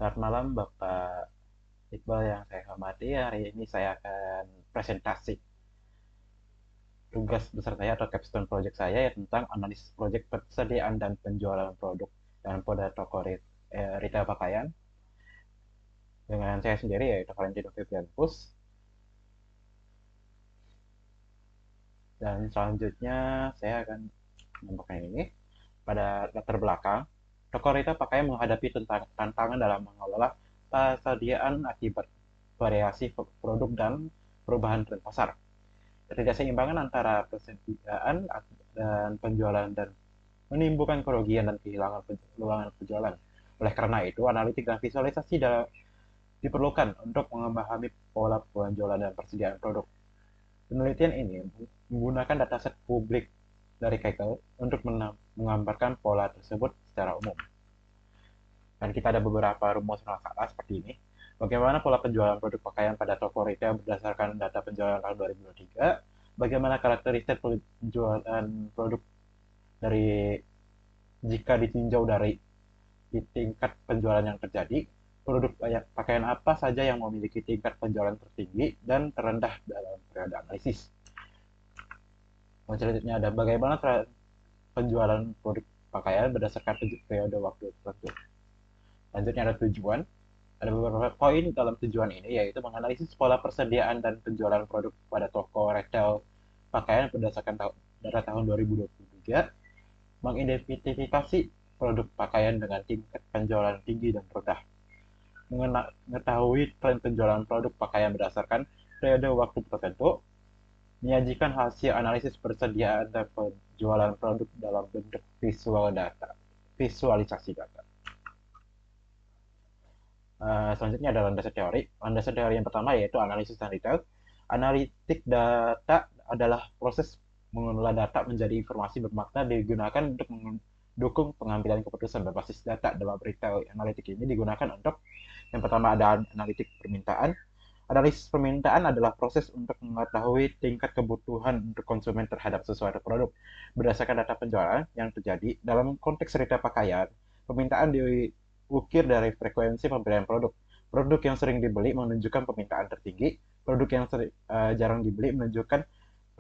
Selamat malam Bapak Iqbal yang saya hormati. Hari ini saya akan presentasi tugas besar saya atau capstone project saya ya, tentang analisis project persediaan dan penjualan produk dan pada toko retail pakaian dengan saya sendiri yaitu Valentino Vivianus. Dan selanjutnya saya akan menyampaikan ini pada latar belakang. Toko retail pakaian menghadapi tantangan dalam mengelola persediaan akibat variasi produk dan perubahan tren pasar. Ketidakseimbangan antara persediaan dan penjualan dan menimbulkan kerugian dan kehilangan peluang penjualan. Oleh karena itu, analitik dan visualisasi diperlukan untuk memahami pola penjualan dan persediaan produk. Penelitian ini menggunakan dataset publik dari Kaggle untuk menggambarkan pola tersebut secara umum. Dan kita ada beberapa rumus masalah seperti ini. Bagaimana pola penjualan produk pakaian pada toko retail berdasarkan data penjualan tahun 2023? Bagaimana karakteristik penjualan produk dari jika ditinjau dari di tingkat penjualan yang terjadi? Produk pakaian apa saja yang memiliki tingkat penjualan tertinggi dan terendah dalam periode analisis? Selanjutnya ada bagaimana penjualan produk pakaian berdasarkan periode waktu tertentu. Selanjutnya ada tujuan. Ada beberapa poin dalam tujuan ini, yaitu menganalisis pola persediaan dan penjualan produk pada toko retail pakaian berdasarkan data tahun 2023, mengidentifikasi produk pakaian dengan tingkat penjualan tinggi dan rendah, mengetahui tren penjualan produk pakaian berdasarkan periode waktu tertentu, menyajikan hasil analisis persediaan dan penjualan produk dalam bentuk visualisasi data. Selanjutnya ada landasan teori. Landasan teori yang pertama yaitu analisis dan detail. Analitik data adalah proses mengelola data menjadi informasi bermakna digunakan untuk mendukung pengambilan keputusan berbasis data. Dalam retail analitik ini digunakan untuk yang pertama ada analitik permintaan. Analisis permintaan adalah proses untuk mengetahui tingkat kebutuhan untuk konsumen terhadap sesuatu produk berdasarkan data penjualan yang terjadi dalam konteks retail pakaian. Permintaan diukir dari frekuensi pembelian produk. Produk yang sering dibeli menunjukkan permintaan tertinggi, produk yang jarang dibeli menunjukkan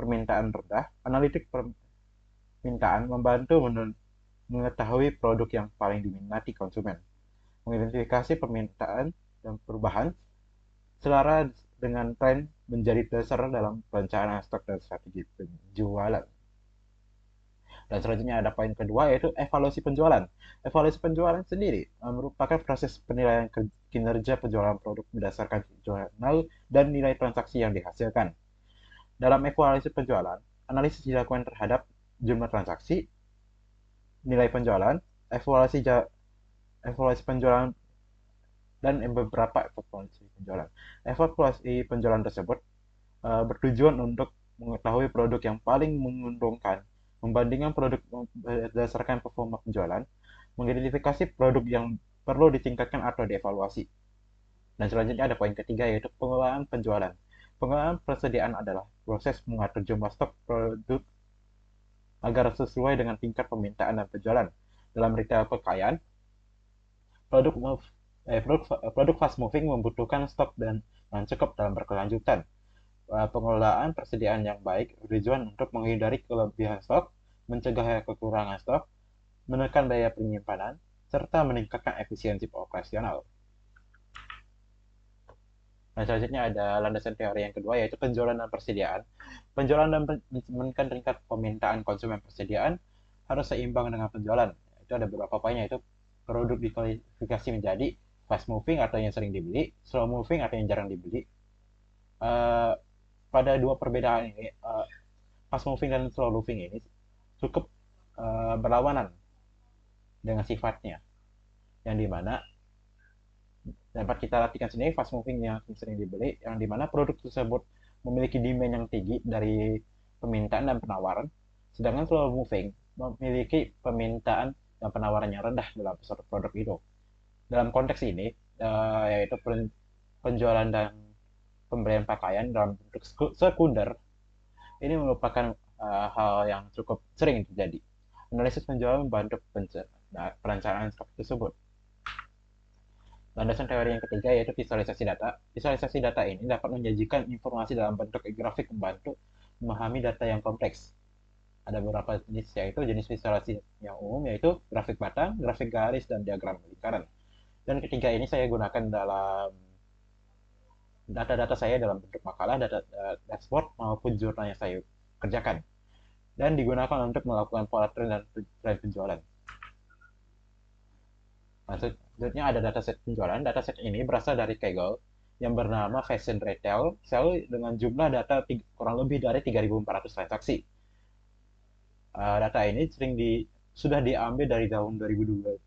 permintaan rendah. Analitik permintaan membantu mengetahui produk yang paling diminati konsumen, mengidentifikasi permintaan dan perubahan selara dengan tren menjadi dasar dalam perencanaan stok dan strategi penjualan. Dan selanjutnya ada poin kedua yaitu evaluasi penjualan. Evaluasi penjualan sendiri merupakan proses penilaian kinerja penjualan produk berdasarkan jurnal dan nilai transaksi yang dihasilkan. Dalam evaluasi penjualan, analisis dilakukan terhadap jumlah transaksi, nilai penjualan, evaluasi penjualan dan beberapa evaluasi penjualan. Evaluasi penjualan tersebut bertujuan untuk mengetahui produk yang paling menguntungkan, membandingkan produk berdasarkan performa penjualan, mengidentifikasi produk yang perlu ditingkatkan atau dievaluasi. Dan selanjutnya ada poin ketiga yaitu pengelolaan penjualan. Pengelolaan persediaan adalah proses mengatur jumlah stok produk agar sesuai dengan tingkat permintaan dan penjualan. Dalam retail pakaian, produk fast moving membutuhkan stok dan cukup dalam berkelanjutan. Pengelolaan persediaan yang baik bertujuan untuk menghindari kelebihan stok, mencegah kekurangan stok, menekan daya penyimpanan, serta meningkatkan efisiensi operasional. Nah, selanjutnya ada landasan teori yang kedua yaitu penjualan dan persediaan. Penjualan dan menurunkan tingkat permintaan konsumen persediaan harus seimbang dengan penjualan. Itu ada beberapa poin yaitu produk dikualifikasi menjadi fast moving atau yang sering dibeli, slow moving atau yang jarang dibeli. Pada dua perbedaan ini, fast moving dan slow moving ini cukup berlawanan dengan sifatnya, yang dimana dapat kita latihkan sendiri fast moving yang sering dibeli, yang dimana produk tersebut memiliki demand yang tinggi dari permintaan dan penawaran, sedangkan slow moving memiliki permintaan dan penawaran yang rendah dalam suatu produk itu. Dalam konteks ini, yaitu penjualan dan pembelian pakaian dalam bentuk sekunder, ini merupakan hal yang cukup sering terjadi. Analisis penjualan membantu perencanaan stok tersebut. Landasan teori yang ketiga yaitu visualisasi data. Visualisasi data ini dapat menyajikan informasi dalam bentuk grafik membantu memahami data yang kompleks. Ada beberapa jenis, yaitu jenis visualisasi yang umum, yaitu grafik batang, grafik garis, dan diagram lingkaran. Dan ketiga ini saya gunakan dalam data-data saya dalam bentuk makalah, data dashboard, maupun jurnal yang saya kerjakan. Dan digunakan untuk melakukan pola tren dan tren penjualan. Selanjutnya ada dataset penjualan. Dataset ini berasal dari Kaggle yang bernama Fashion Retail Sale dengan jumlah data kurang lebih dari 3.400 transaksi. Data ini sudah diambil dari tahun 2022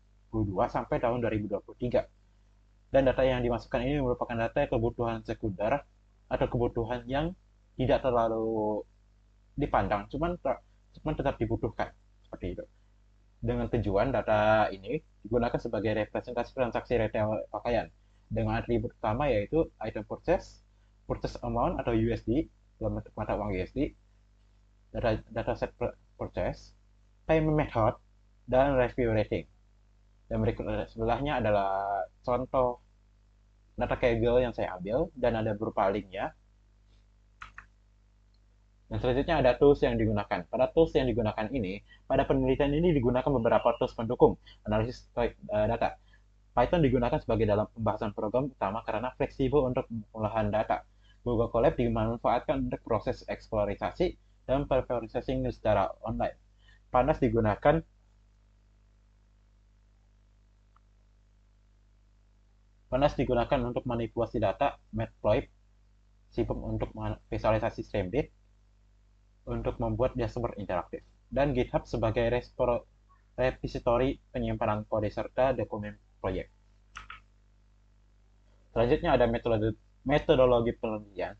sampai tahun 2023. Dan data yang dimasukkan ini merupakan data kebutuhan sekunder atau kebutuhan yang tidak terlalu dipandang, cuman tetap dibutuhkan, seperti itu. Dengan tujuan data ini digunakan sebagai representasi transaksi retail pakaian dengan atribut utama yaitu item purchase, purchase amount atau USD dalam bentuk mata uang USD, data set purchase, payment method, dan review rating. Dan berikut sebelahnya adalah contoh data Kaggle yang saya ambil dan ada berupa linknya. Dan selanjutnya ada tools yang digunakan. Pada tools yang digunakan ini, pada penelitian ini digunakan beberapa tools pendukung analisis data. Python digunakan sebagai dalam pembahasan program utama karena fleksibel untuk pengolahan data. Google Colab dimanfaatkan untuk proses eksplorisasi dan preprocessing secara online. Pandas digunakan untuk manipulasi data, Matplotlib sibuk untuk visualisasi streambit, untuk membuat dashboard interaktif, dan GitHub sebagai repository penyimpanan kode serta dokumen proyek. Selanjutnya ada metodologi penelitian.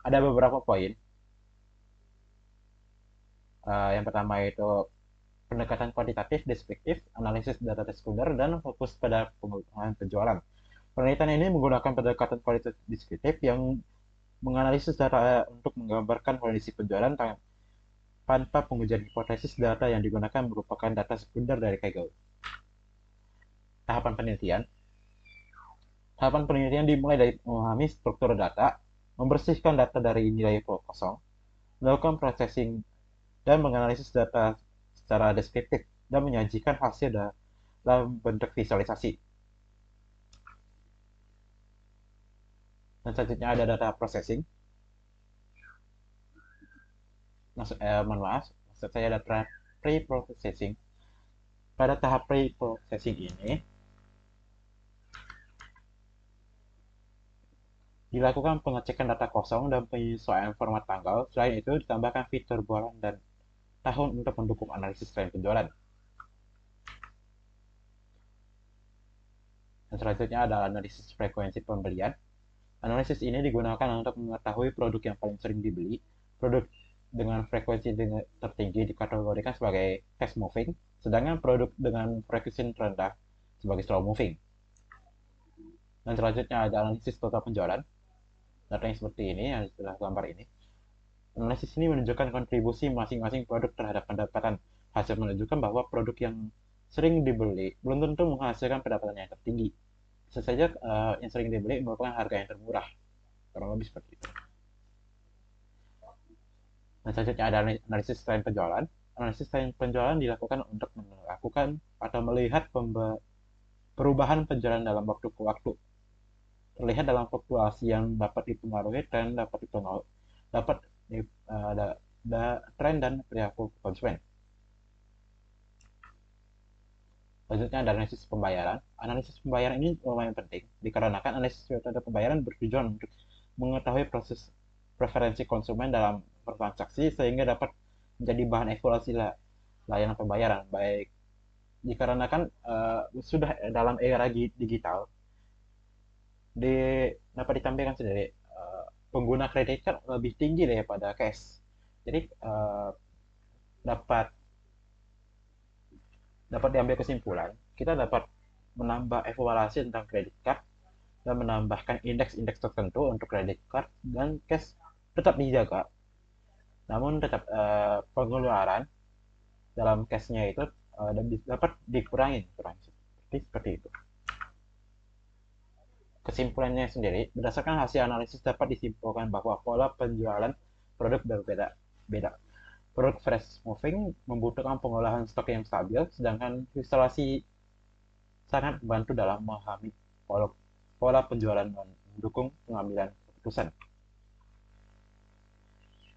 Ada beberapa poin. Yang pertama itu pendekatan kuantitatif, deskriptif, analisis data sekunder, dan fokus pada pengembangan penjualan. Penelitian ini menggunakan pendekatan kualitatif deskriptif yang menganalisis data untuk menggambarkan kondisi penjualan tanpa pengujian hipotesis. Data yang digunakan merupakan data sekunder dari Kaggle. Tahapan penelitian. Tahapan penelitian dimulai dari memahami struktur data, membersihkan data dari nilai kosong, melakukan processing, dan menganalisis data secara deskriptif, dan menyajikan hasil dalam bentuk visualisasi. Dan selanjutnya ada data processing. Maksud saya data pre-processing. Pada tahap pre-processing ini, dilakukan pengecekan data kosong dan penyesuaian format tanggal. Selain itu, ditambahkan fitur bulan dan tahun untuk mendukung analisis tren penjualan. Dan selanjutnya ada analisis frekuensi pembelian. Analisis ini digunakan untuk mengetahui produk yang paling sering dibeli. Produk dengan frekuensi tertinggi dikategorikan sebagai fast moving, sedangkan produk dengan frekuensi rendah sebagai slow moving. Dan selanjutnya ada analisis total penjualan. Data yang seperti ini, yang setelah gambar ini. Analisis ini menunjukkan kontribusi masing-masing produk terhadap pendapatan. Hasil menunjukkan bahwa produk yang sering dibeli belum tentu menghasilkan pendapatan yang tertinggi. Bisa saja yang sering dibeli merupakan harga yang termurah. Kurang lebih seperti itu. Dan selanjutnya ada analisis tren penjualan. Analisis tren penjualan dilakukan untuk melakukan atau melihat perubahan penjualan dalam waktu ke waktu. Terlihat dalam fluktuasi yang dapat dipengaruhi tren, tren dan perilaku konsumen. Selanjutnya ada analisis pembayaran. Analisis pembayaran ini lumayan penting dikarenakan analisis metode pembayaran bertujuan untuk mengetahui proses preferensi konsumen dalam bertransaksi sehingga dapat menjadi bahan evaluasi layanan pembayaran. Baik dikarenakan sudah dalam era digital, dapat ditampilkan sendiri pengguna kredit card lebih tinggi daripada cash. Jadi dapat diambil kesimpulan, kita dapat menambah evaluasi tentang kredit card dan menambahkan indeks-indeks tertentu untuk kredit card dan cash tetap dijaga. Namun tetap pengeluaran dalam cashnya itu dapat dikurangi seperti itu. Kesimpulannya sendiri, berdasarkan hasil analisis dapat disimpulkan bahwa pola penjualan produk berbeda-beda. Produk fresh moving membutuhkan pengolahan stok yang stabil, sedangkan instalasi sangat membantu dalam memahami pola, pola penjualan dan mendukung pengambilan keputusan.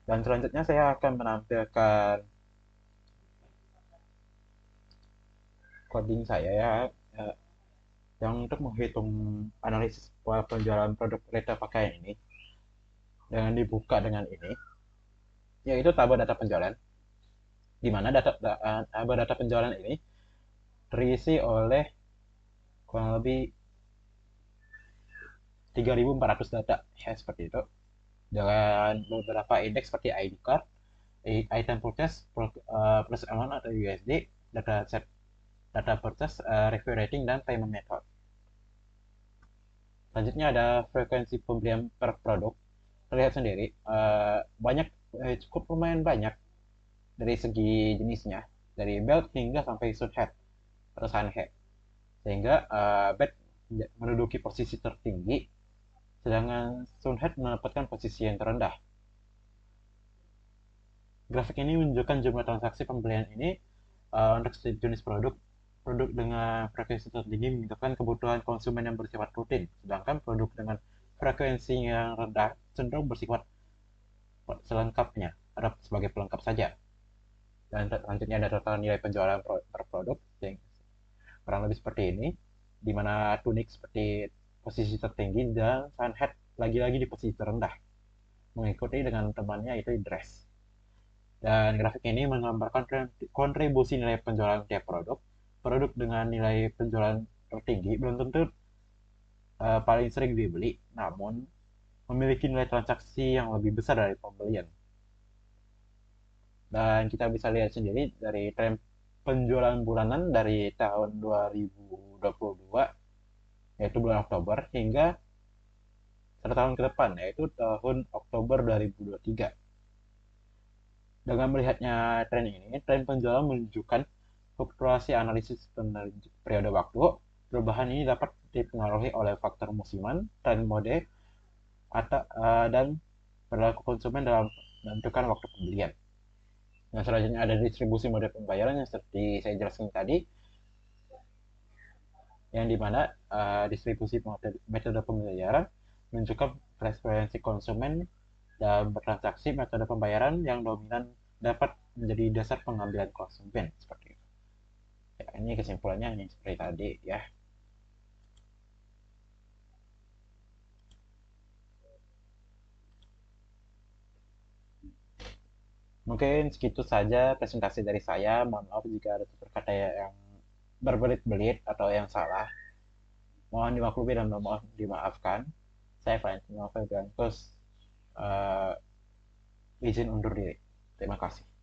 Dan selanjutnya saya akan menampilkan coding saya ya, eh, yang untuk menghitung analisis pola penjualan produk retail pakaian ini dengan dibuka dengan ini, yaitu tabel data penjualan, di mana tabel data penjualan ini terisi oleh kurang lebih 3.400 data, ya seperti itu, dengan beberapa indeks seperti ID card, item purchase, plus amount atau USD, data set, data purchase, review rating, dan payment method. Selanjutnya ada frekuensi pembelian per produk. Terlihat sendiri, cukup lumayan banyak dari segi jenisnya, dari belt hingga sampai suit head atau sun head. Sehingga belt menduduki posisi tertinggi, sedangkan sun head mendapatkan posisi yang terendah. Grafik ini menunjukkan jumlah transaksi pembelian ini untuk jenis produk. Produk dengan frekuensi tertinggi menunjukkan kebutuhan konsumen yang bersifat rutin, sedangkan produk dengan frekuensi yang rendah cenderung bersifat selengkapnya, atau sebagai pelengkap saja. Dan selanjutnya ada total nilai penjualan per produk, yang kurang lebih seperti ini, di mana tunik seperti posisi tertinggi dan sunhead lagi-lagi di posisi terendah, mengikuti dengan temannya itu dress. Dan grafik ini menggambarkan kontribusi nilai penjualan tiap produk. Produk dengan nilai penjualan tertinggi belum tentu paling sering dibeli, namun memiliki nilai transaksi yang lebih besar dari pembelian. Dan kita bisa lihat sendiri dari tren penjualan bulanan dari tahun 2022, yaitu bulan Oktober, hingga 1 tahun ke depan, yaitu tahun Oktober 2023. Dengan melihatnya tren ini, tren penjualan menunjukkan fluktuasi analisis periode waktu. Perubahan ini dapat dipengaruhi oleh faktor musiman, tren mode, dan perilaku konsumen dalam menentukan waktu pembelian. Nah, selanjutnya ada distribusi mode pembayaran yang seperti saya jelaskan tadi, yang dimana distribusi metode pembayaran menunjukkan preferensi konsumen dalam bertransaksi. Metode pembayaran yang dominan dapat menjadi dasar pengambilan konsumen seperti itu. Ya, ini kesimpulannya yang seperti tadi ya. Mungkin segitu saja presentasi dari saya. Mohon maaf jika ada tutur kata yang berbelit-belit atau yang salah. Mohon dimaklumi dan mohon dimaafkan. Saya Valentino Febriantus, izin undur diri. Terima kasih.